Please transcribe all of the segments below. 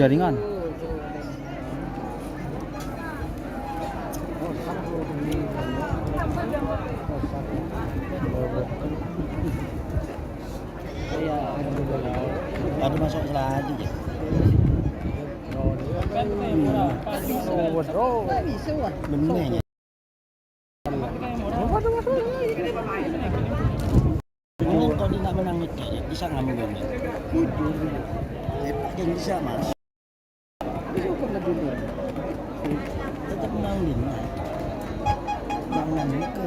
jaringan. Aduh masuk selagi ya. Bener ya. Dengan kau tidak menang itu, bisa ngambil gol. Yang bisa mas. Tetap menang lima. Menang ke.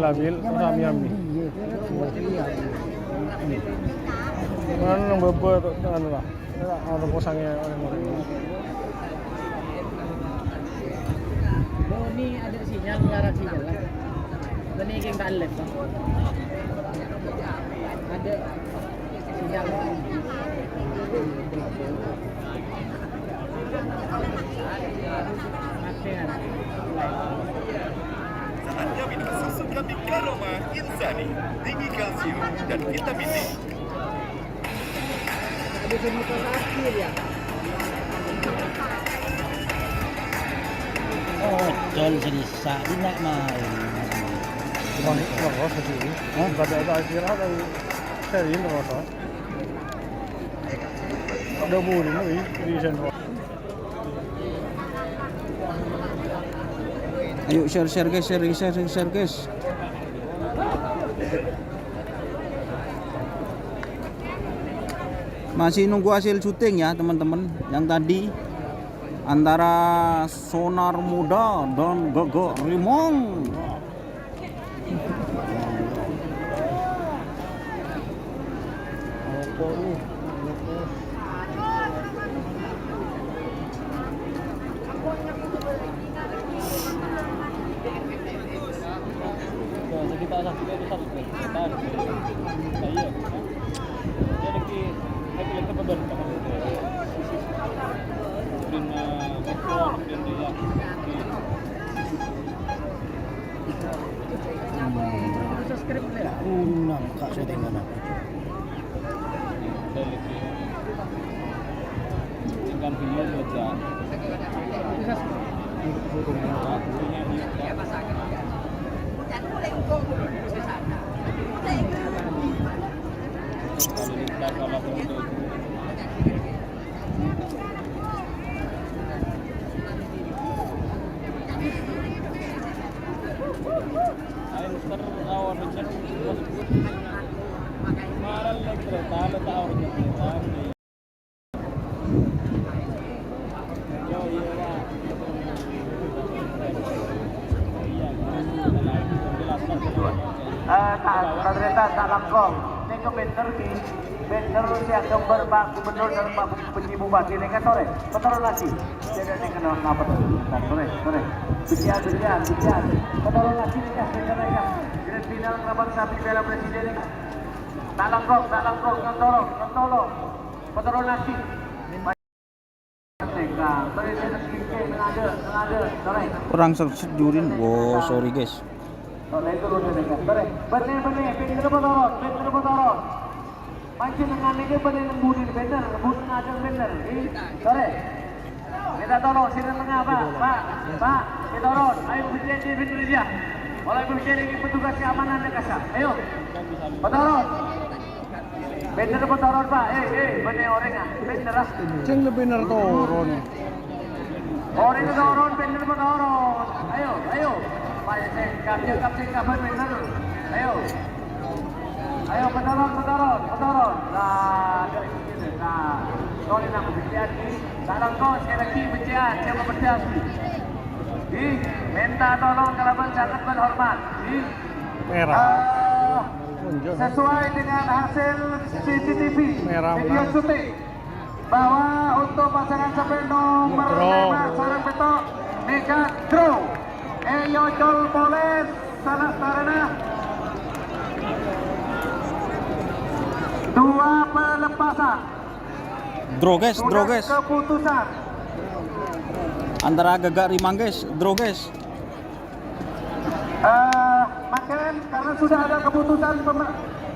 Labil, kami. Mana nang beber anu lah. Ada posangnya orang-orang. Oh, ini ada sinyal mengarah ke jalan. Ini yang tak left. Ada sinyal. Saatnya minum susu kambing Karoma Insani, tinggi kalsium dan vitamin D. Ada semua akhir ya. Oh, jol sedih sak nak main. Berapa sih? Ada kira dari seri berapa? Ada buru nih di sana. Ayo share guys. Masih nunggu hasil syuting ya teman-teman. Yang tadi antara Sonar Muda dan Gagak Rimong. Kak syuting mana? Ikan video saja. Ternyata tak langkong. Ini ke bener di bener siang gambar Pak Gubernur dan Pak Bupati ini kan sore. Betul lagi. Jadi ini kenal apa tuh? Sore. Bicara. Betul lagi ya. Jadi final kabar sapi Piala Presiden ini. Tak langkong. Nyontolo. Betul lagi. Kurang sejurin. Wow, sorry guys. Bener, pinter botoron. Mancing dengan ini bener ngebudin bener aja bener. Sore. Kita tolong sini tengah Pak, kita turun. Ayo berjanji bener dia. Mulai berjanji petugas keamanan Nekasa. Ayo. Petorong. Bener petorong Pak. Bener orang ah. Bener ah. Ceng lebih nertoron. Orang petorong, bener petorong. Ayo. Pak ceng, kapten kapan bener. Ayo. Ayo petorong. Nah, dari sini. Nah, sorry nak berbicara ni. Salam kau sekali lagi berbicara. Siapa berbicara? Minta tolong kalaban sangat berhormat. Merah. Sesuai dengan hasil CCTV Merah, video Bang. syuting bahwa untuk pasangan sampai nomor Draw. 5 sarang petok nekat draw. Eyo Jol Poles salah sarana 2 pelepasan. Draw guys, Sudah keputusan. Antara Gagak Rimang guys, draw guys. Makan karena sudah ada keputusan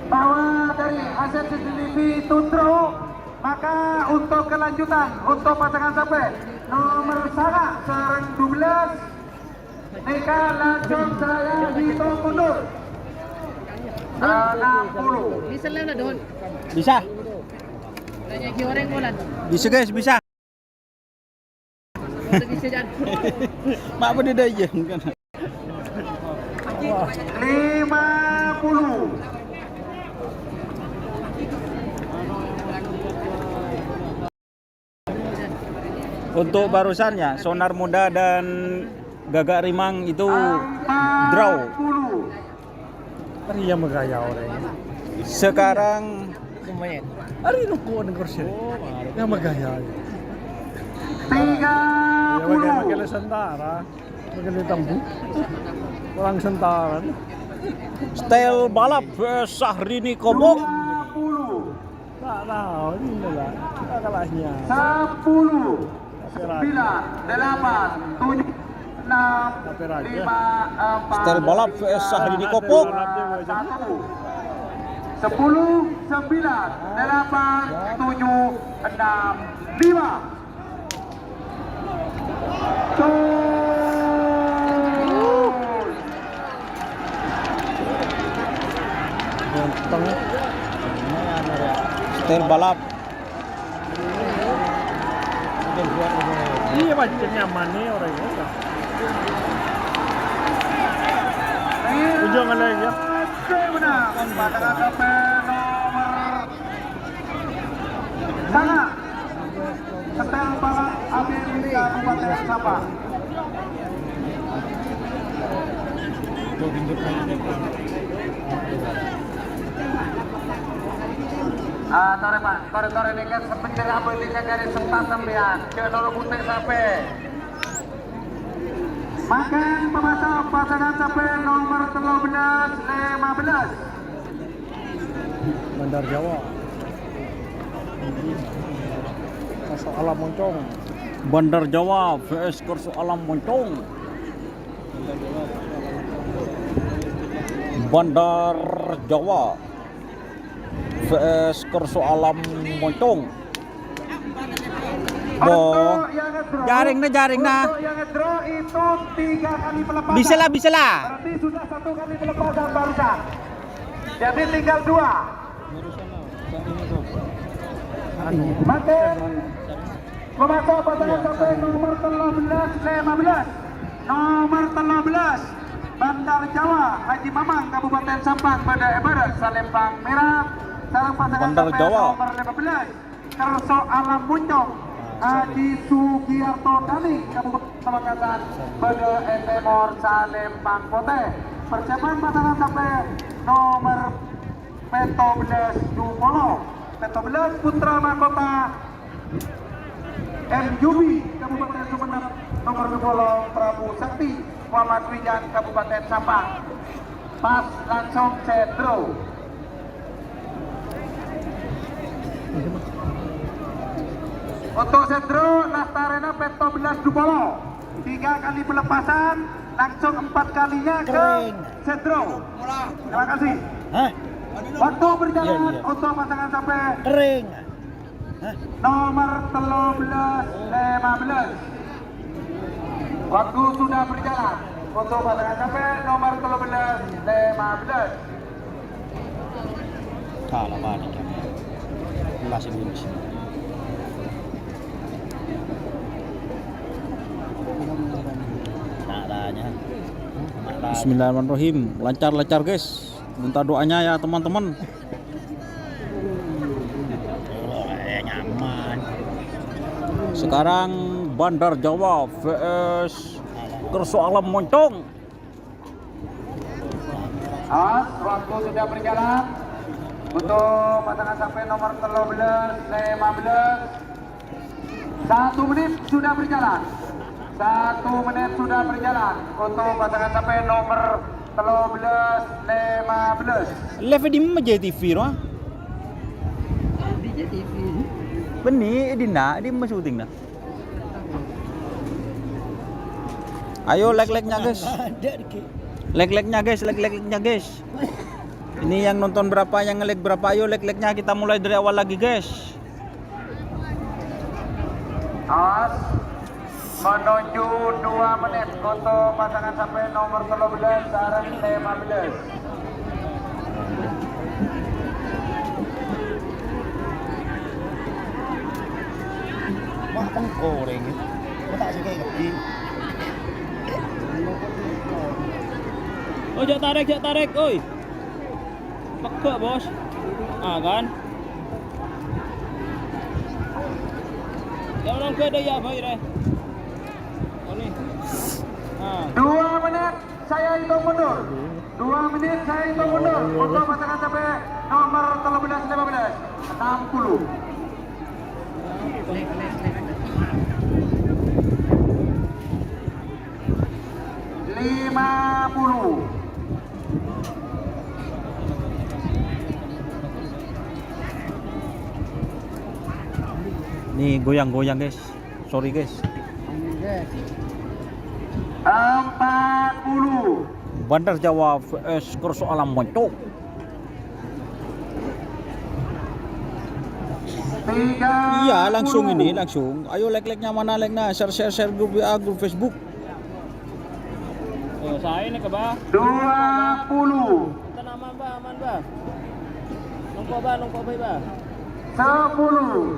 bahwa dari hasil CCTV itu draw, maka untuk kelanjutan untuk pasangan sampai nomor sana sarang 12 Neka langsung saya hitung mundur 60. Bisa lah doon. Bisa. Tanya ki orang bulan. Bisa guys, bisa. Bisa jangan. Mak apa dia dah je kan. 50. Untuk barusannya Sonar Muda dan Gagak Rimang itu draw. 40. Hari yang megaya orang. Sekarang Lumayan. Hari nuku ng kursi. Yang megaya. 30. Ya magaya sentara. Magaya tambu. Orang sentaran. style balap Syahrini Kobok. 20. Tak tahu ini lah. Tak kalahnya. 10. 9, 8, 7, 6, 5, 4, Style balap Syahrini Kobok. 10, 9, 8, 7, 6, 5. Ganteng. Style balap. Iya macam nyaman nih orangnya. Ujung lagi ya. Menang pasangan sampai nomor sana setel balap Amerika Kabupaten Sabah. Tore Pak, tore ini kan sepenjara beli dari sempat sembilan ke nomor putih sampai. Makan pemasok pasangan sampai nomor 13, 15. Bandar Jawa. Masuk alam moncong. Bandar Jawa vs Kursu Alam Moncong. Bandar Jawa vs Kursu Alam Moncong. Untuk yang ngedraw, Jaring nah. Untuk yang ngedraw itu 3 kali pelepasan. Bisa lah. Berarti sudah 1 kali pelepasan barusan. Jadi tinggal 2. Makin memasuk pasangan sampai nomor 13, 15. Nomor 13 Bandar Jawa Haji Mamang Kabupaten Sampang pada Ibarat Salembang Merah. Sarang pasangan Bandar sampai Jawa. nomor 15 Kerso Alam Muncong Haji Sugiyarto Dani Kabupaten Pamekasan pada Timor Salembang Kote. Persiapan pasangan sampai nomor 14 Dupolo 14 Putra Mahkota MUB Kabupaten Sumeneb nomor 20 Prabu Sakti Muhammad Wijan Kabupaten Sampang. Pas langsung setro. Untuk setro Nastarena Peto Belas Dupolo 3 kali pelepasan langsung 4 kalinya ke setro. Terima kasih. Waktu berjalan untuk pasangan sampai Kering. nomor 13, 15. Waktu sudah berjalan untuk pasangan sampai nomor 13, 15. Kalah balik kan. Masih belum. Tak adanya. Bismillahirrahmanirrahim. Lancar-lancar guys. Minta doanya ya teman-teman. Nyaman. Sekarang Bandar Jawa vs Kerso Alam Moncong. Awas, waktu sudah berjalan untuk pasangan sampai nomor 13, 15. 1 menit sudah berjalan. 1 menit sudah berjalan untuk pasangan sampai nomor 13, 15. Live di mana TV roh? Di JTV. Benih di na, di mana syuting dah? Ayo like-like-nya guys. Like-like-nya guys, like-like-nya guys. Ini yang nonton berapa, yang nge-like berapa, ayo like-like-nya kita mulai dari awal lagi guys. Awas, menuju 2 menit untuk pasangan sampai nomor 13 dan 15. Makan goreng. Tak sih kayak gini. Oh, jak tarik, oi. Pekak, bos. Ah, kan? Jangan ke ada ya, baik deh. Oh, ni. Ah. 2 menit saya hitung mundur. 2 menit saya hitung mundur untuk pasangan sampai nomor 13 15. 60. Lek. 50. Nih goyang-goyang guys. Sorry guys. 40. Bandar Jawa vs Kerso Alam Moncong. 30. Iya langsung ini langsung. Ayo like-like-nya mana like-nya, share grup WA, grup Facebook. Oh, saya ni ke bah? 20. Tenang aman bah, Nongkok bah, bah. 10,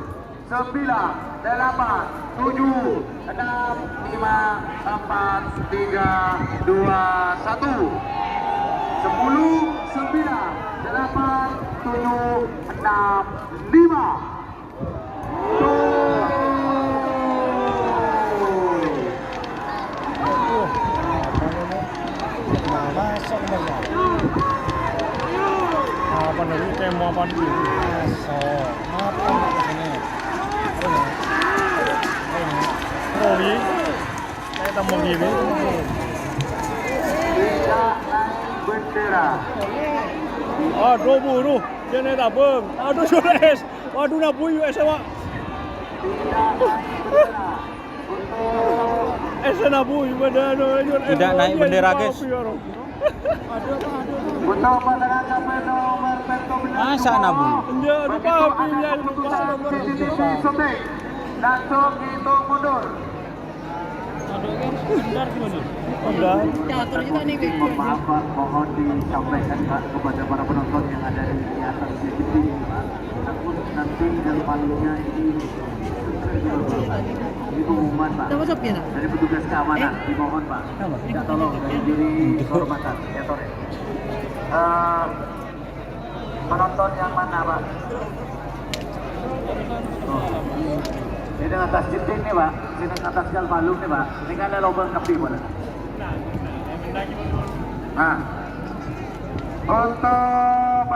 9, 8, 7, 6, 5, 4, 3, 2, 1. 10, 9, 8, 7, 6, 5. Masuk mereka. Apa nih? Kayak mau apa nih? Masuk. Apa sini? Rogi. Kayak tamu gini. Tidak naik bendera. Aduh buru. Dia ni tak beng. Aduh sudah es. Waduh nak buyu es awak. Tidak naik bendera. Untuk Es nak buyu bendera. Tidak naik bendera, guys. untuk pasangan sampai nomor 13. Masa nabu? Dia lupa Begitu pilih ada keputusan CCTV syuting, langsung hitung mundur. Aduh kan, benar gimana? Enggak. Teater kita nih kayak Mohon maaf Pak, mohon disampaikan Pak kepada para penonton yang ada di atas CCTV Pak. Takut nanti depannya ini pengumuman Pak Kita masuk ya nak? dari petugas keamanan. Dimohon Pak, minta tolong dari diri kehormatan ya Tore. Penonton yang mana Pak? Ini dengan atas dinding nih Pak, ini dengan atas gal balung nih Pak. Ini kan ada logo kepi Pak. Nah, untuk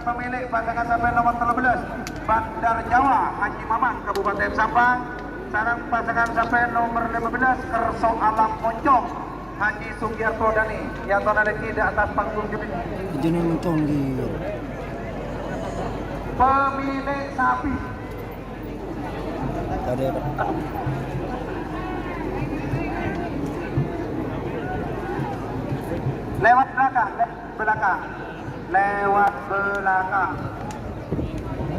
pemilik pasangan sampai nomor 13 Bandar Jawa Haji Mamang Kabupaten Sampang. Sekarang pasangan sampai nomor 15 Kerso Alam Moncong Haji Sugiarto Dani yang tonaleki di atas panggung jubin. Jangan moncong di. Pemilik sapi Tadi ada. lewat belakang.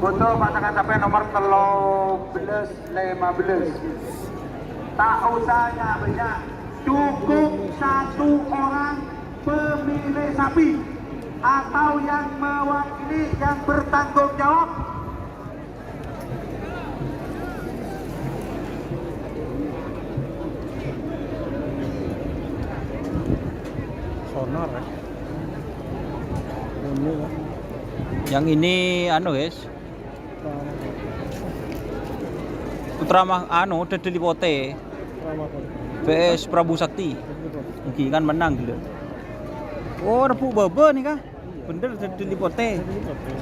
Untuk pasangan sampai nomor 13 15. Tak usahnya banyak, cukup 1 orang pemilik sapi. atau yang mewakili yang bertanggung jawab. Sonar ya. Ini lah. Yang ini anu guys, Putra Dedelipote vs Prabu Sakti. Oke kan menang gitu. Oh Repu Baba nih kah? Bener Dedelipote.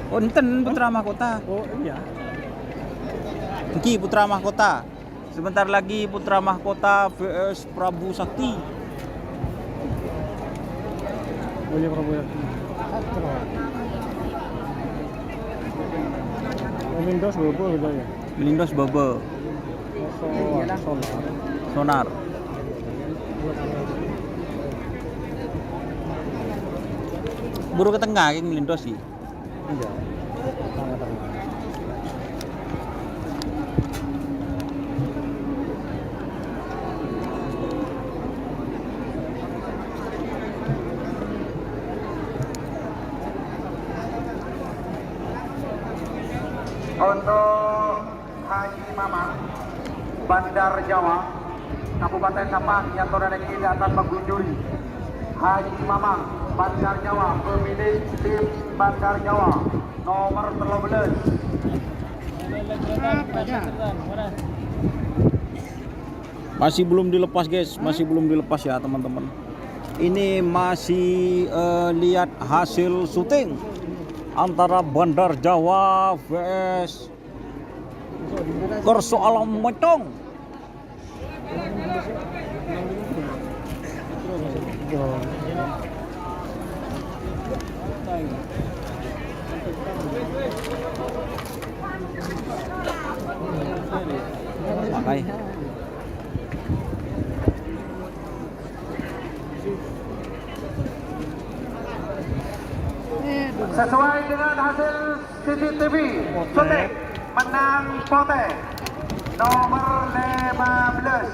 Oh enten Putra Mahkota. Oh iya. Oke Putra Mahkota. Sebentar lagi Putra Mahkota vs Prabu Sakti. Boleh Prabu ya. Windows Bobo gitu ya. Melindos Baba. Sonar. Buru ke tengah yang melindos sih. Iya. Tengah-tengah. Untuk Haji Mamang Bandar Jawa Kabupaten Sabang yang terdekat di atas mengunjungi Haji Mamang Bandar Jawa, pemilik tim Bandar Jawa nomor 13. Masih belum dilepas guys, masih belum dilepas ya teman-teman. Ini masih lihat hasil syuting antara Bandar Jawa vs Kerso Alam Moncong. Pakai. Sesuai dengan hasil CCTV, Sotek menang Pote nomor 15.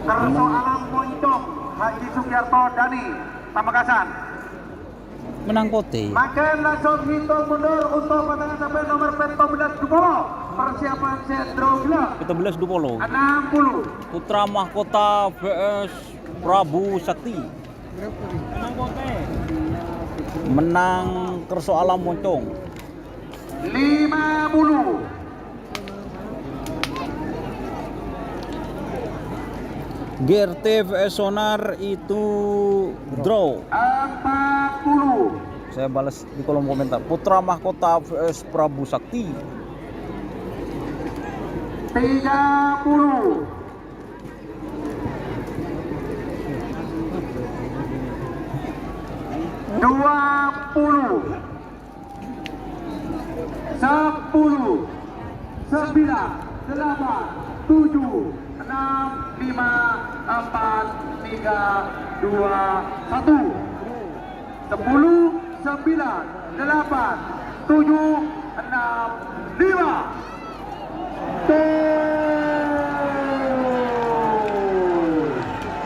Kerso Alam Moncong Haji Sugiarto Dani Pamekasan. Menang Pote. Makin langsung hitung mundur untuk pasangan sampai nomor 14 Dupolo. Persiapan Sendro Gila 14 Dupolo. 60. Putra Mahkota vs Prabu Sakti. Menang Kerso Alam Moncong. 50. GRT vs Sonar itu draw. 40. Saya balas di kolom komentar. Putra Mahkota vs Prabu Sakti. 30. 20. 10. 9. 8. 7. 6. 5. 4. 3. 2. 1.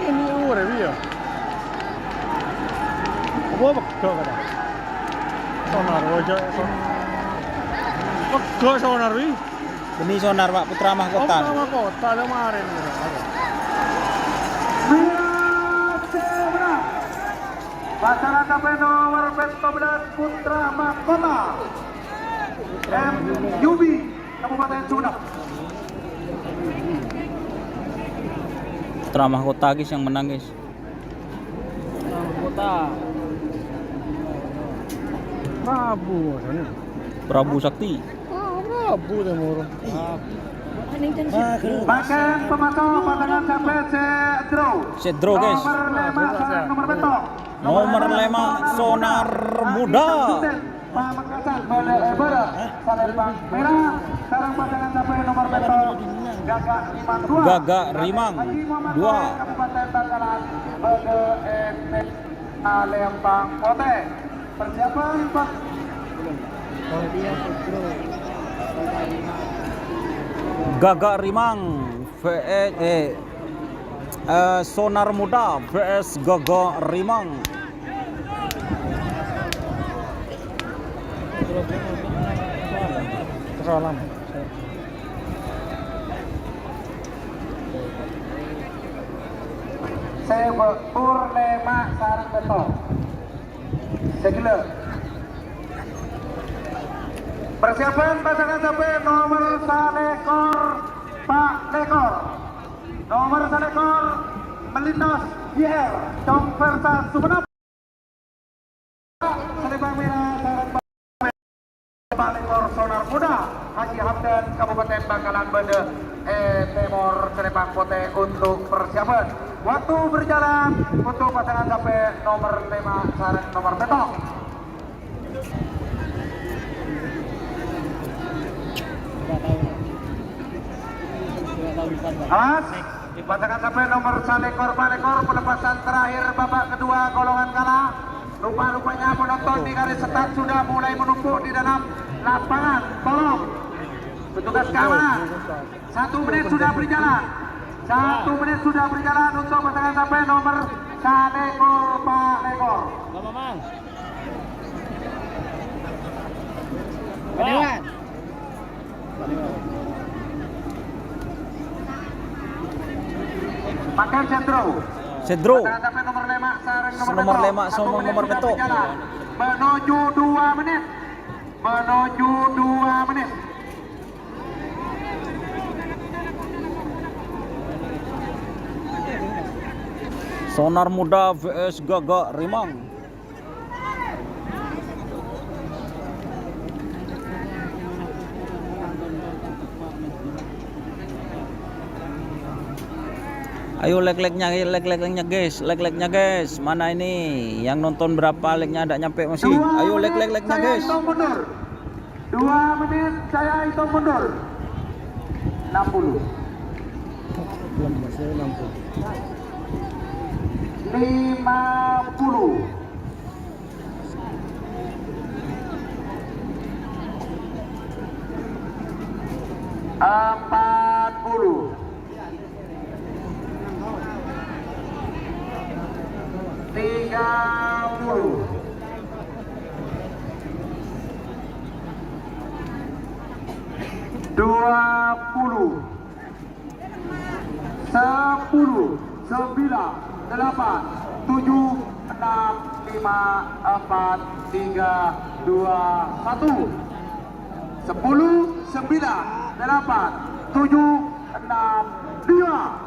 Ini urip ya. Apa bego kata? Sonar aja. Bego sonar wi. Ini Sonar Pak, Putra Mahkota. Sama kota kemarin. Pasangan sampai nomor 14 Putra Mahkota MUB Kabupaten Sumedang. Putra Mahkota guys yang menang guys. Prabu sana. Prabu Sakti. Prabu deh moro. Bahkan pemasok pasangan sampai Set draw guys. Nomor betok. Nomor 5 Sonar Muda. Pamekasan Barat. Salembang Merah. Sekarang pasangan sampai nomor betok. Gagak Rimang 2. Kabupaten Bangkalan. Bade Etek Alembang Pote. Persiapan Pak. Gagak Rimang Sonar Muda vs Gogo Rimang. Salam. Sebe Purnema Sarang Beto. Segila. Persiapan pasangan sampai nomor salekor Pak Lekor. Nomor salekor melintas JR Dong Versa Sumenep. Selebang merah sarang Pak Lekor Sonar Muda Haji Hamdan Kabupaten Bangkalan Bende Timur Selebang Pote untuk persiapan. Waktu berjalan untuk pasangan sampai nomor 5 sarang nomor betok. Awas, pasangan sampai nomor salekor Balekor pelepasan terakhir babak kedua golongan kalah. Rupa-rupanya penonton di garis start sudah mulai menumpuk di dalam lapangan. Tolong petugas keamanan. 1 menit sudah berjalan. 1 menit sudah berjalan untuk pasangan sampai nomor salekor Balekor. Mamang. Padewan. Makan Sendro. Cedro. Pasangan sampai nomor 5 sareng Nomor 5 Satu sama menit nomor sudah betok. berjalan. Menuju 2 menit. Menuju 2 menit. Sonar Muda vs Gogo Rimang. Ayo like-like-nya guys, like-like-nya guys. Mana ini yang nonton berapa like-nya ada nyampe masih? Ayo like-like-nya Saya guys. hitung mundur. 2 menit saya hitung mundur. 60. 50. 40. 30. 20. 10. 9. 8. 7. 6. 5. 4. 3. 2. 1. 10. 9. 8. 7. 6. 5.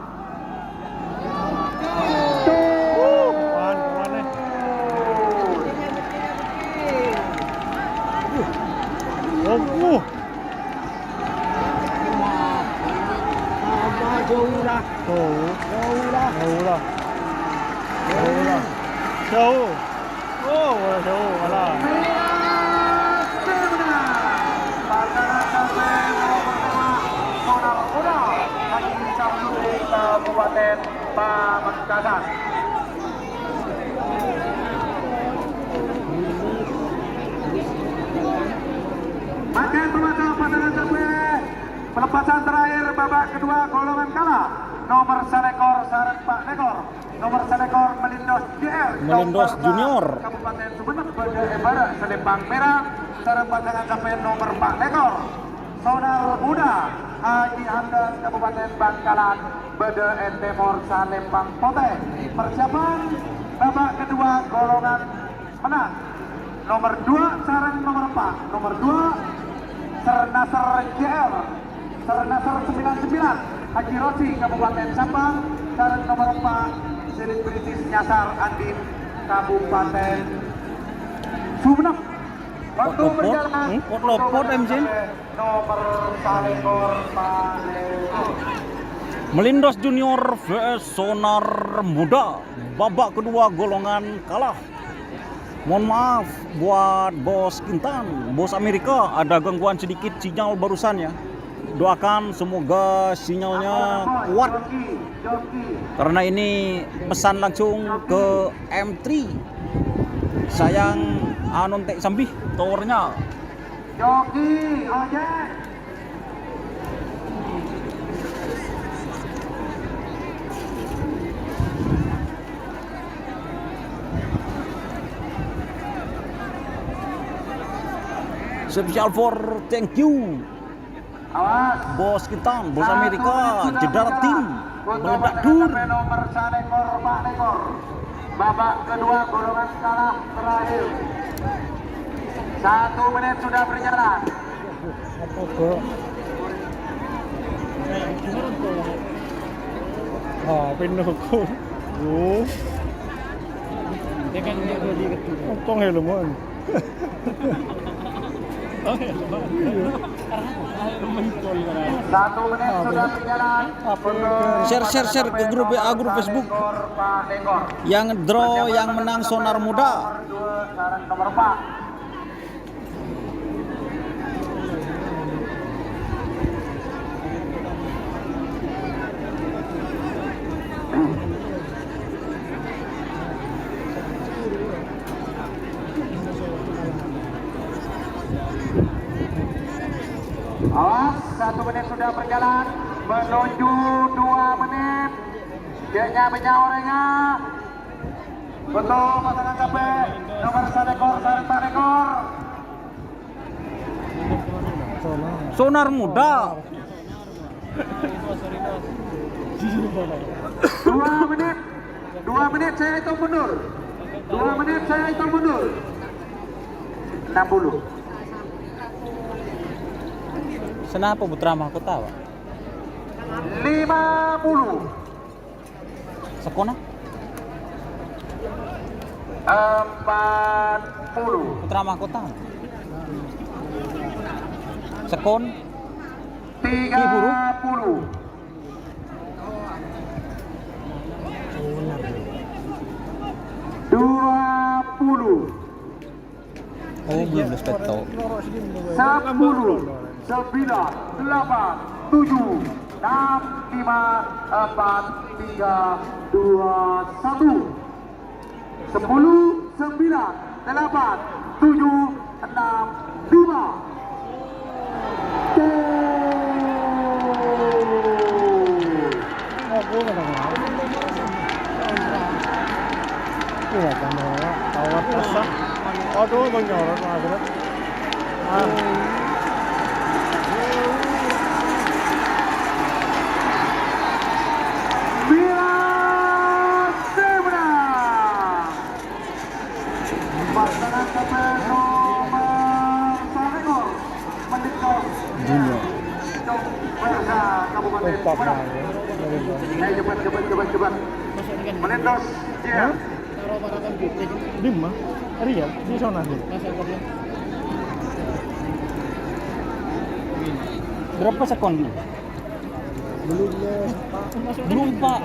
Jauh lah. Oh, jauh malah. Kabupaten Pamekasan. Makan pemantau pasangan sampai pelepasan terakhir babak kedua golongan kalah. Nomor salekor sareng Pak Lekor. Nomor salekor Melindos JR Melindos Junior. Kabupaten Sumenep Bende Embara Selempang Merah sareng pasangan sampai nomor Pak Lekor. Sonar Muda Haji Hamdan Kabupaten Bangkalan Bede Timur Salempang Pote. Persiapan babak kedua golongan menang. Nomor 2 sareng nomor 4. Nomor 2 Sernasar JR. Sernasar 99 Haji Rosi Kabupaten Sabang sareng nomor 4 Selebritis Nyasar Andin Kabupaten Sumenep. Waktu berjalan Pot MC. nomor salekor Palekor. Melindos Junior vs Sonar Muda. Babak kedua golongan kalah. Mohon maaf buat bos Kintan, bos Amerika, ada gangguan sedikit sinyal barusan ya. Doakan semoga sinyalnya kuat. Karena ini pesan langsung ke M3. Sayang anontek sambih towernya. Joki, ojek. Special for thank you. Awas. Bos kita, bos Amerika, jedar tim, meledak dur. Nomor Salekor Pak Lekor. Babak kedua golongan kalah terakhir. 1 menit sudah berjalan. Apa kok? Ah, pindah kok. Yo. Dengan dia beli ketu. Untung helman. Oh ya, mentol kan. 1 menit sudah berjalan. Share ke grup WA, grup Facebook. Pak Lekor. Yang draw, yang menang Sonar Muda. Nomor 2 sarang nomor 4. Awas, 1 menit sudah berjalan menuju 2 menit. Dia benya orangnya. Betul pasangan KP nomor Salekor sarang Pak Lekor. Sonar Muda. 2 menit. 2 menit saya hitung mundur. 2 menit saya hitung mundur. 60. Senapa Putra Mahkota, Pak? 50. Sekona? 40. Putra Mahkota. Sekon? 30. Oh, belum speto. 10, 9, 8, 7, 6, 5, 4, 3, 2, 1. 10, 9, 8, 7, 6, 5, 4, 3, 2, 1. Aku kadang iya kan awat pesak. Aduh bang nyorot akhirnya. Pasangan KP nomor Salekor mendekor Junior. Versa Kabupaten Tetap Padang. Cepat. Melintas dia. Taruh barakan putih. Di mana? Riyad di sana sih. Masa kau bilang Berapa sekon dulu? Belum, Pak.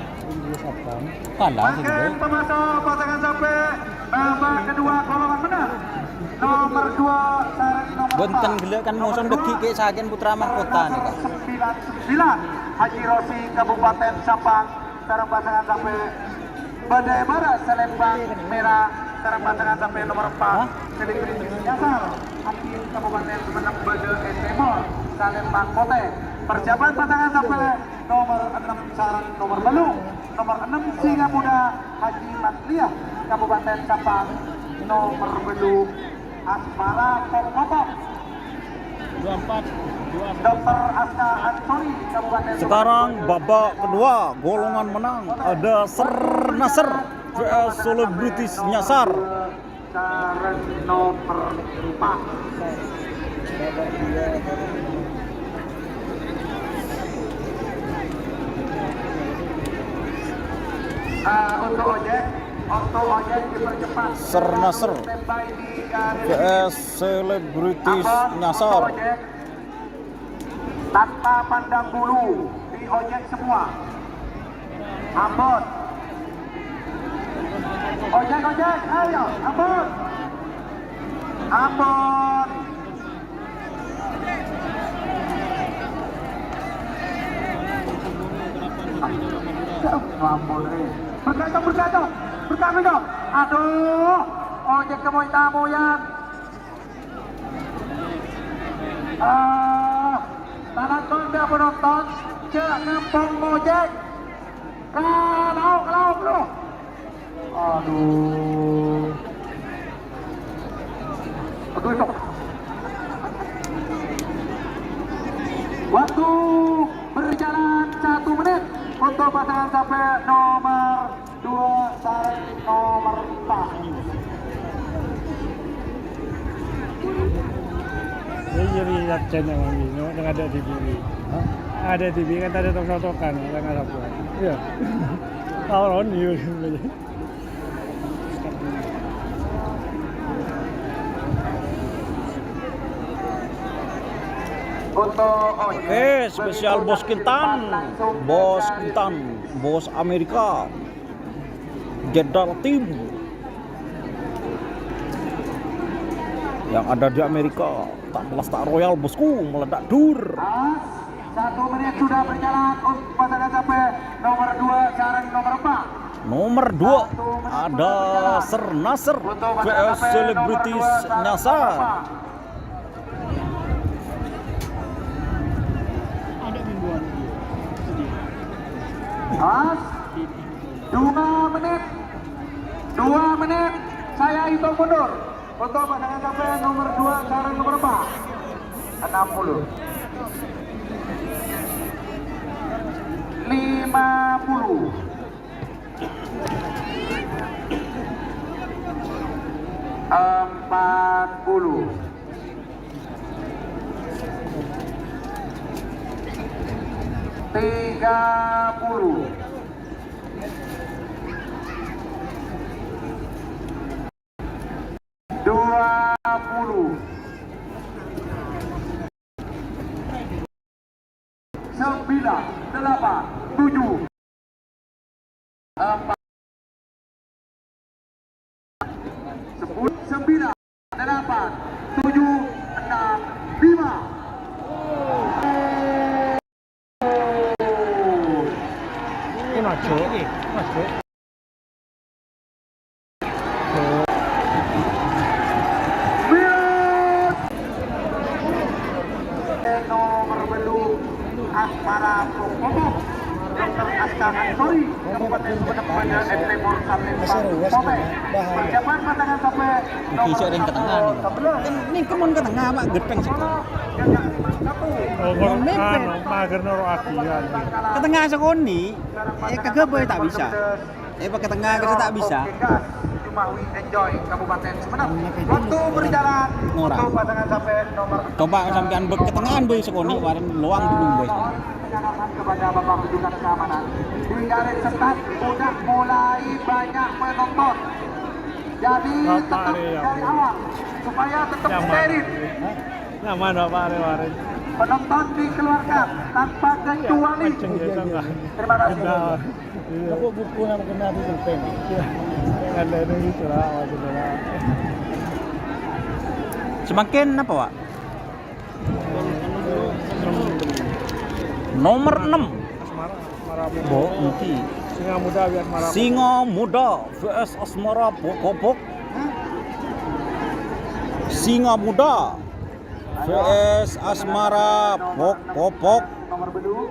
Kalah sih Makin dulu. pemasok pasangan sampai babak kedua golongan menang. Nomor 2 sarang nomor 4. Benten gila kan musuh deki ke Sagen Putra Mahkota nih, Kak. 99 Haji Rosi Kabupaten Sampang sarang pasangan sampai Badai Barat Selembang Merah sarang pasangan sampai nomor 4 Selebriti Nyasar Haji Kabupaten Sumeneb Badai Timur Salembang Kote. Persiapan pasangan sampai nomor 6 sarang nomor Belung, nomor 6 Singa Muda Haji Matliah Kabupaten Sampang, nomor Belung Asmara Kokopok 24 Dr. Aska Ansori Kabupaten Sekarang babak kedua golongan menang ada Ser Nasr vs Selebritis Nyasar. Sarang nomor 4. Untuk ojek dipercepat. Ser Nasr Standby di garis vs Selebritis Nyasar. Ojek tanpa pandang bulu di ojek semua. Ambon. Ojek, ayo, Ambon. Ambon. Ambon. Berkata. Aduh, ojek kemoy tamu yang. Tanah konda penonton, cek ngempong ojek. Kalau bro. Aduh itu. iri lihat channel ini, yang ada di TV. Ada TV kan tadi tok-tokan, yang ada buat. Iya. Tahu news. Oke, spesial Bos Kintan, Bos Amerika, Jeddah tim yang ada di Amerika, tak melestak royal bosku, meledak dur. 1 menit sudah berjalan untuk pasangan sampai nomor 2 sarang nomor 4. Nomor 2 ada Ser Nasr vs Selebritis Nasar. Mas, 2 menit. 2 menit. Saya hitung mundur untuk pasangan sampai nomor 2 sarang nomor 4. 60. 50. 40. 30. 20. 9, 8, 7, 4, 10, 9, 8, 7, 6, 5. Ini masuk. Nomor belum Asmara Pokok Dr. Askar Ansori Kabupaten Penempatan Timur Sampai persiapan pasangan sampai Kisah yang ke tengah nih. 11 Ini kemon ke tengah mak gedeng sih. Mager noro akiran. Ke tengah sekoni, kagak boleh tak bisa. Ke tengah kita tak bisa. Cimahi Enjoy Kabupaten Sumeneb. Waktu berjalan untuk pasangan sampai nomor Coba sampean ke tengahan boy sekoni kemarin luang dulu boy. Penjelasan kepada Bapak Petugas Keamanan. Di garis start sudah mulai banyak penonton. Jadi tetap dari awal supaya tetap steril. Nyaman Bapak Are. Penonton dikeluarkan tanpa kecuali. Terima kasih. Aku buku nama kena di pen. Yang ada itu itulah maksudnya. Semakin apa, Pak? Nomor 6. Bo, nanti. Singa muda biar marah. Singa muda vs Asmara Pokok. Singa muda vs Asmara Pokok. Nomor bedu.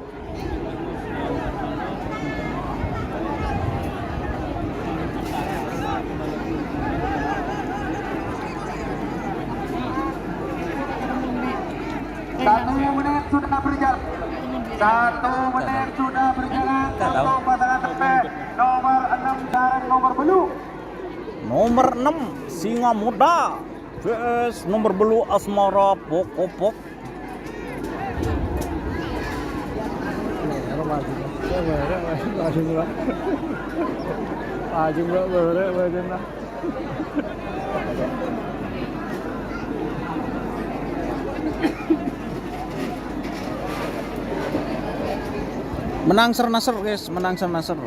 Satu menit sudah berjalan. 1 menit sudah berjalan untuk pasangan tepe nomor 6 sarang nomor belu. Nomor 6 Singa muda vs nomor belu Asmara Pokok. Menang Ser Nasr guys, menang Ser Nasr.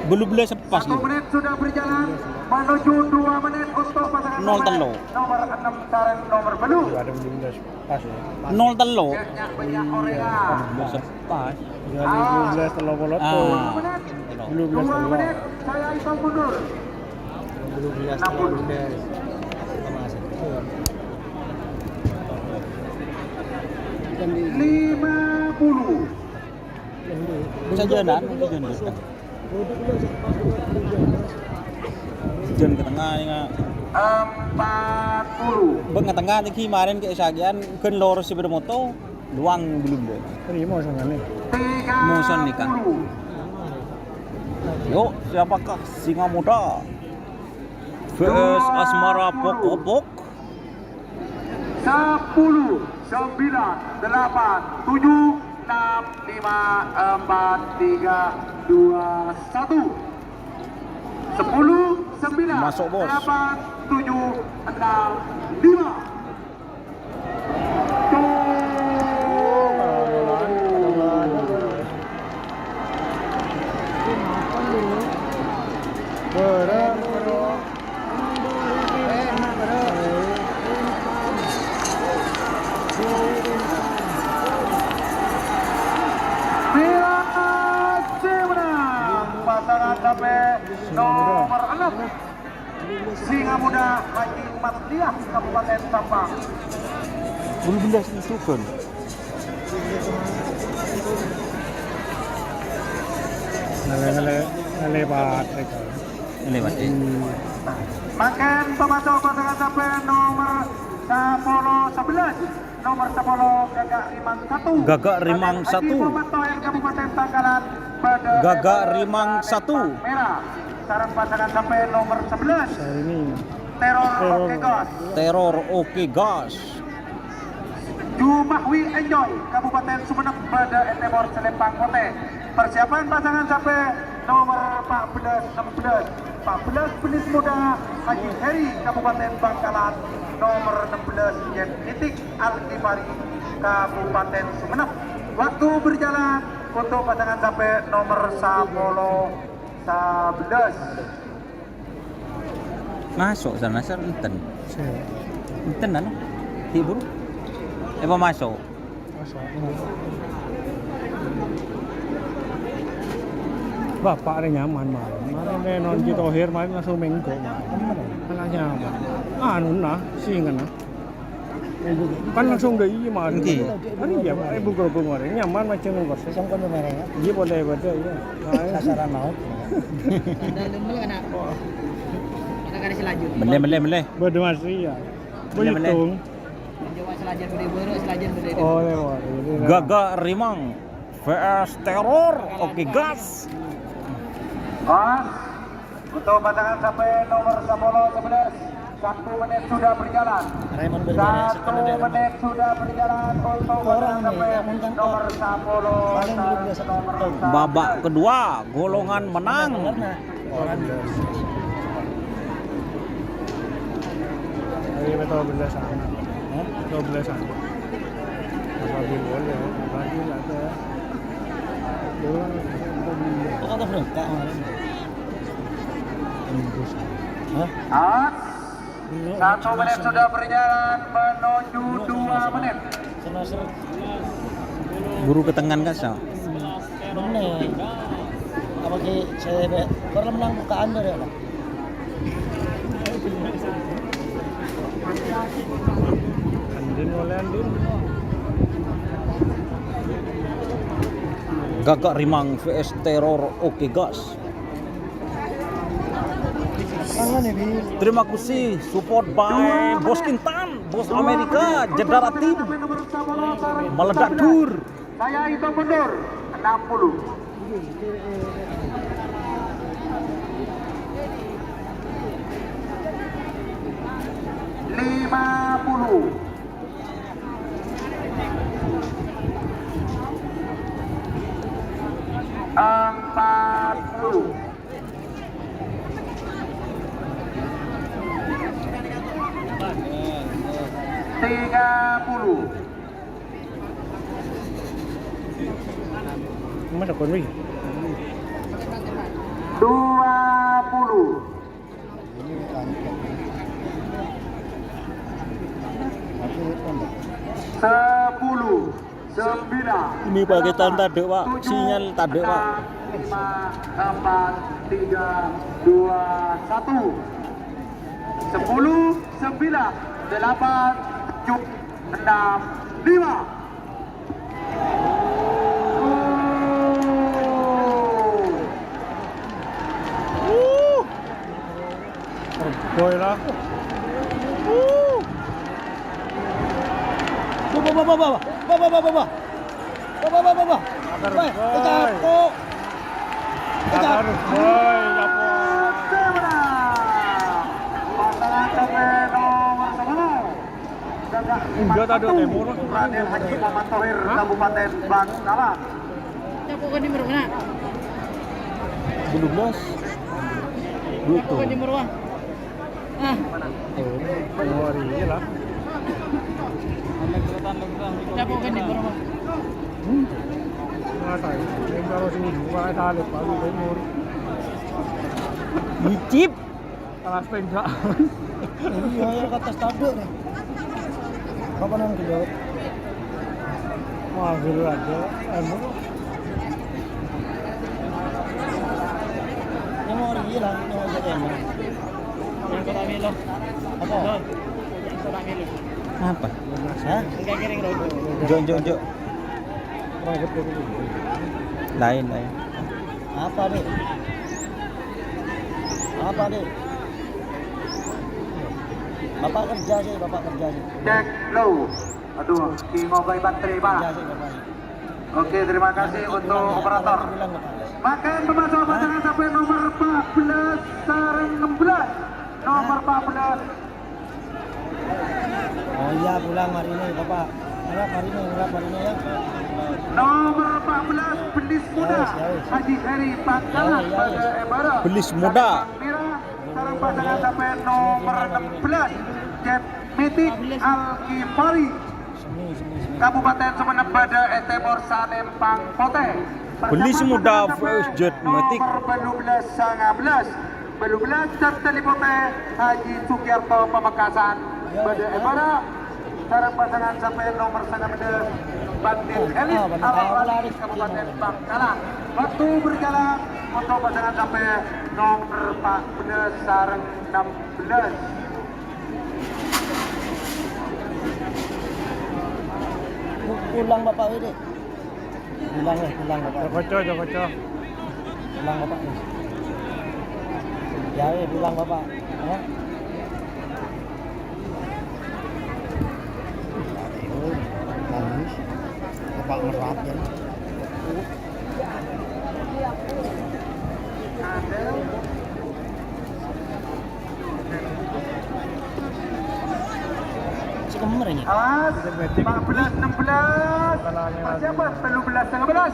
Belum boleh sepas 1 menit sudah berjalan menuju 2 menit untuk pasangan Nol tepe telo. nomor 6 sarang nomor belu. Ada 15 pas ya. 0 telo. Banyak korea. Belum sepas. Ya 15 telo bolot. 2 menit. 15 2 telo. menit saya hitung mundur. 15 telo udah. Lima 50. Sajanan, Jan ke tengah ni ngak. 40. Bang tengah ni kemarin ke Isagian kan lor sepeda motor luang belum deh. Terima sangat nih. Muson nikah. Yuk, siapakah singa muda? VS Asmara Pokok. 10, 9, 8, 7, 6, 5, 4, 3, 2, 1. 10, 9, Masuk, bos. 8, 7, 6, 5. Pasangan sampai nomor 6 Singa Muda Haji Matliah Kabupaten Sampang. Belum benda itu kan. Ngelebat mereka. Ini mati. Makan pemasok pasangan sampai nomor 11 nomor 10 Gagak Rimang 1. Gagak Rimang 1. Haji Muhammad Toher Kabupaten Bangkalan pada Gagak Rimang 1. merah. Sekarang pasangan sampai nomor 11 Ini Teror Oke Gas. Teror Oke Gas. Jumahwi Enjoy Kabupaten Sumeneb pada Etemor Selempang Kote. Persiapan pasangan sampai nomor 14 Penis Muda Haji Heri Kabupaten Bangkalan, nomor 16 Yen Titik Al-Kifari Kabupaten Sumeneb. Waktu berjalan untuk pasangan sampai nomor 11. Masuk sana enten. Enten anu. Tidur. Apa masuk? Bapak ada nyaman malam. Malam non kita Tohir malam langsung mengko. Anaknya apa? Anu nah, singan nah. Kan langsung dari malam. Oke. Kan iya, ibu guru kemarin nyaman macam ngurus. Song kon mereka. Iya boleh betul ya. Sasaran maut. Dan lembel kan aku. Kita kan selajur. Meleh. Berdemasi ya. Boleh. Berhitung. Jawa selajur gede baru selajur gede. Oh lewat. Gagak Rimang VS Teror Oke Gas. Untuk pasangan sampai nomor 11. 1 menit sudah berjalan. 1 menit sudah berjalan untuk pasangan sampai nomor 10. Babak kedua, golongan menang. Iya betul belas sana. Betul belas sana. Apabila boleh, apabila ada. Kok ada berangkat kemarin? Hah? 1 menit sudah berjalan menuju 2 menit. Guru ketengan kan so? Bener. Apa ki saya kalau menang bukaan dari apa? Andin oleh Andin. Gagak Rimang VS Teror Oke Gas. Terima kasih support by Bos Kintan, Bos Amerika, Jedara Tim, Meledak Tour. Saya hitung mundur 60. Mana kon wih? 20. Sepuluh, 9. Ini pakai tanda dek pak, sinyal tanda pak. 5, 4, 3, 2, 1. 10, 9, 8, 7, 6, 5. Boy lah. Harus boy, Pasangan sampai nomor 10. Enggak tadi Timur. Raden Haji Muhammad Thohir Kabupaten Bangkalan. Capo kan di mana? 12. Capo kan di Merwah. Ah, Oh, iya lah. capo kan di Merwah. Nggak tahu. Yang baru sini dua salib baru Timur. Dicip. Kelas penca. Iya, ya kata stade nih. Kapan nang kedot? Wah, guru aja. Emang Yang mau ri lah, yang mau jadi emang. Yang kota Milo. Apa? Yang kota Milo. Apa? Hah? Enggak kering rodo. Jo. rambut itu. Lain. Apa deh? Apa deh? Bapak kerja sih. Cek low. Aduh, ngogai baterai pak. Kerja sih bapak. Oke, terima kasih untuk operator. Bilang bapak. Maka pemasok pasangan sampai nomor 14 sarang 16. Nomor 14. Oh iya pulang hari ini bapak. Ngelap hari ini ya. Nomor 14 Belis Muda Ya wis. Haji Heri Pangkalan Ya wis. pada Embara. Belis Muda. Merah sarang pasangan sampai nomor 16 Jet Metik Al-Kifari Semi. Kabupaten Sumeneb pada Timur Salempang Pote. Belis Muda vs Jet Metik. Nomor 12 Tertelipote Haji Sugiarto Pamekasan pada Embara. Sarang pasangan sampai nomor 19 Bandit Elit Al-Wali Kabupaten Bangkalan. Waktu berjalan untuk pasangan sampai nomor 14 sarang 16. Pulang bapak ini. Pulang bapak. Joko. Pulang bapak. Ya pulang bapak. Ya. Nangis. Bapak ngerat ya. Si kemer ini. Awas 14-16. Masih apa? 13-15.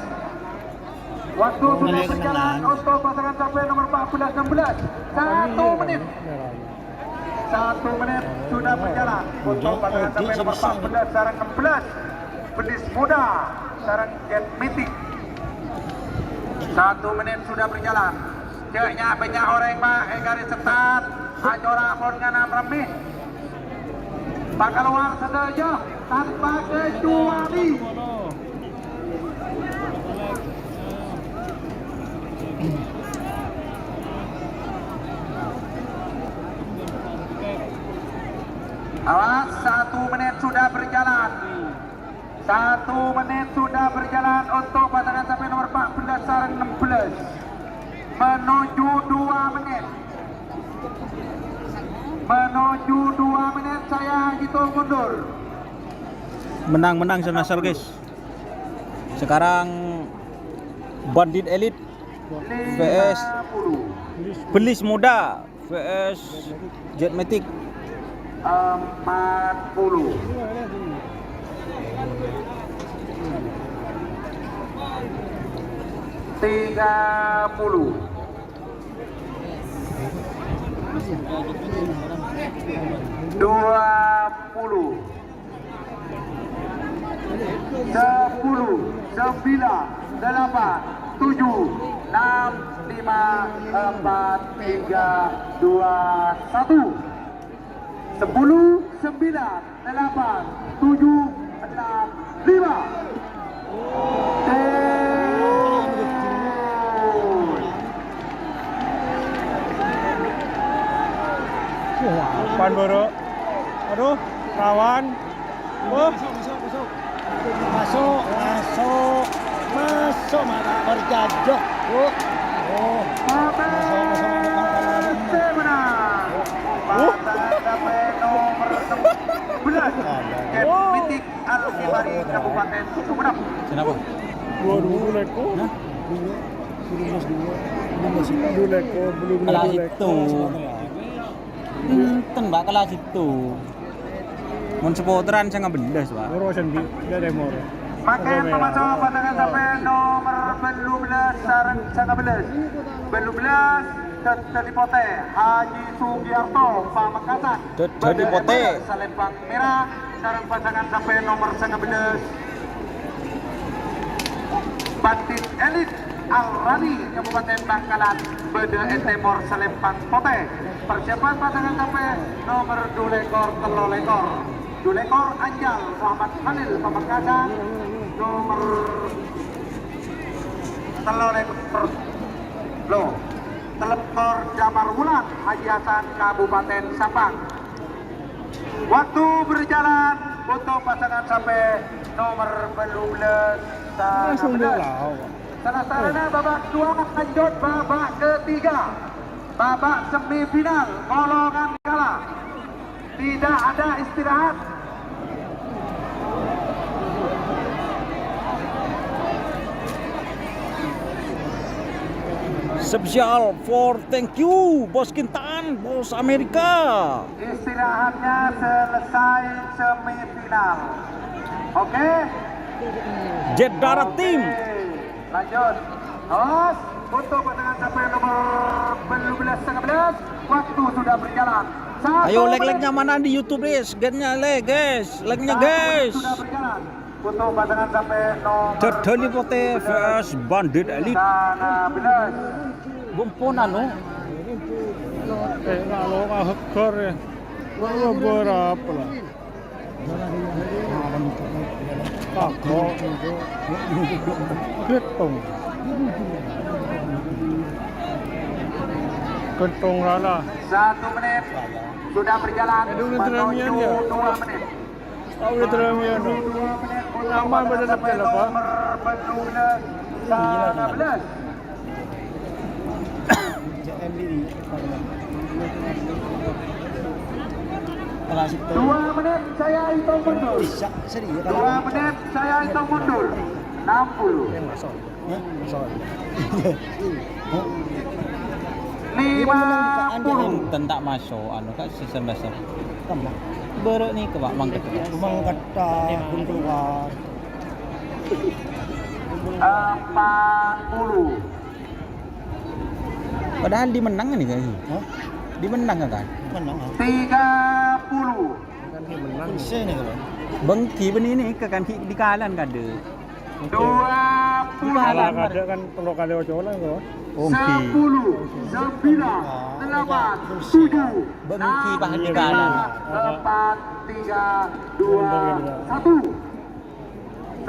Waktu sudah berjalan untuk pasangan sampai nomor 14-16. 1 menit. 1 menit sudah berjalan untuk pasangan sampai nomor 14 sarang 16 Belis Muda sarang Jet Metik. 1 menit sudah berjalan. Ceknya banyak orang pak garis setat ajora pun nganam remih. Pak keluar saja tanpa kecuali. Awas, 1 menit sudah berjalan. 1 menit sudah berjalan untuk pasangan sampai nomor 14 sarang 16. Menuju 2 menit. Menuju 2 menit saya hitung mundur. Menang senasar guys. Sekarang Bandit Elit vs 50. Belis Muda vs Jet Metik. 40. Tiga puluh. 20. 10. 9. 8. 7. 6. 5. 4. 3. 2. 1. Sepuluh, 9, 8, 7, 6, 5. Wah, pan bro. Aduh, kawan. Oh, Masuk mata berjajah. Oh. Sampai nomor 16 Jet Metik musim hari Kabupaten Sumedang. Kenapa? 22 leko. Hah? 2 leko, beli Kalah 2 leko. situ. Mbak kalah situ. Mun supporteran saya ngebelas, Pak. Moro sendi, dia demo. Makin pemacu pandangan sampai nomor 12 sarang 12 Telipote Haji Sugiarto Pamekasan Telipote Salempang Merah sarang pasangan sampai nomor 19 Bandit Elit Al-Rani Kabupaten Bangkalan Bede Etemor Salempang Pote. Persiapan pasangan sampai nomor 2 lekor telo lekor 2 lekor Anjal Muhammad Khalil Pamekasan nomor telo lekor Telepor Jamar Wulan Haji Hasan Kabupaten Sampang. Waktu berjalan untuk pasangan sampai nomor 12 Langsung 19. bola. Salah-salahnya babak 2 lanjut babak ketiga. Babak semifinal golongan kalah. Tidak ada istirahat. Spesial for thank you Bos Kintan, Bos Amerika. Istirahatnya selesai semifinal. Oke? Jet Darat Team. Lanjut. Terus untuk pasangan sampai nomor 12-19 waktu sudah berjalan. Ayo leg-legnya mana di YouTube guys? Gennya leg guys, legnya guys. Sudah berjalan. Untuk pasangan sampai nomor Telipote vs Bandit Elite. 19. Gumpunan no. Kalau hekar ya. Berapa lah? Kakak Ketong rala. 1 menit sudah berjalan Aduh, menuju teramian 2 ya. menit. Oh, udah teramian. 2 menit untuk Aman pada pasangan sampai tepi lah, Pak. nomor 12-19. Kalah situ. 2 menit saya hitung mundur. 2 menit saya hitung mundur. 60. 50. Tentak masuk anu kak season dasar. Berek nih ke Pak Mangkat. Mangkata pun keluar. 40. Padahal dimenang nih guys. Dimenang kan? Menang. 30. Kunci nih kalau. Bengki benih nih ke kan di kalan kan deh. 20. Kalau ada kan perlu kali ocolan kok. Bengki. 10, 9, 8, 7, Bengki bahan di kalan. 4, 3, 2,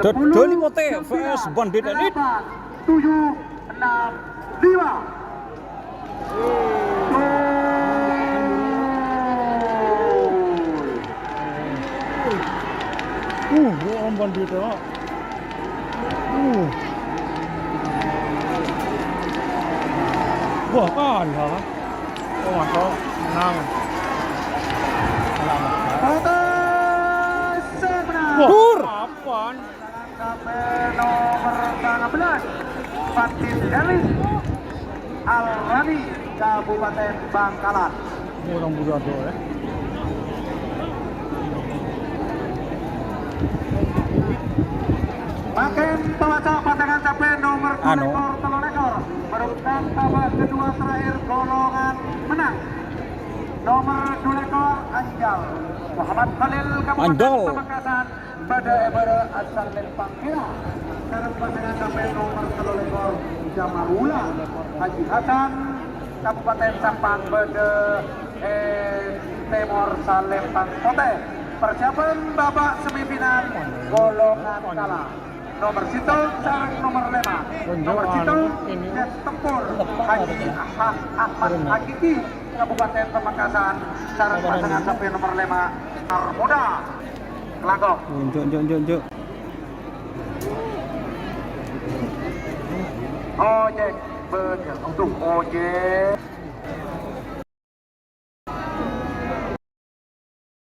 1. Telipote vs Bandit Elite. 7, 6, 5. Orang bandit tu. Wah, kalah. Oh, masuk menang. Tur. Apaan? Sampai nomor 16 Bandit Elit Al-Rani Kabupaten Bangkalan. Orang budak tu Makin pembaca pasangan sampai nomor 2 Anu. ekor telur ekor merupakan babak kedua terakhir golongan menang. Nomor 2 ekor Anjal Muhammad Khalil Kabupaten Anjal. Pamekasan pada Ebere asal Lempang Merah. Sekarang pasangan sampai nomor telur ekor Jamar Wulan Haji Hasan Kabupaten Sampang pada Temor Salempang Pote. Persiapan babak semifinal golongan kalah. Nomor situ sarang nomor 5. Nomor situ Jet Tempur Haji Ahmad Hakiki Kabupaten Pamekasan. Sarang pasangan sampai nomor 5 Armuda Kelangkong. Unjuk. Ojek betul untuk ojek.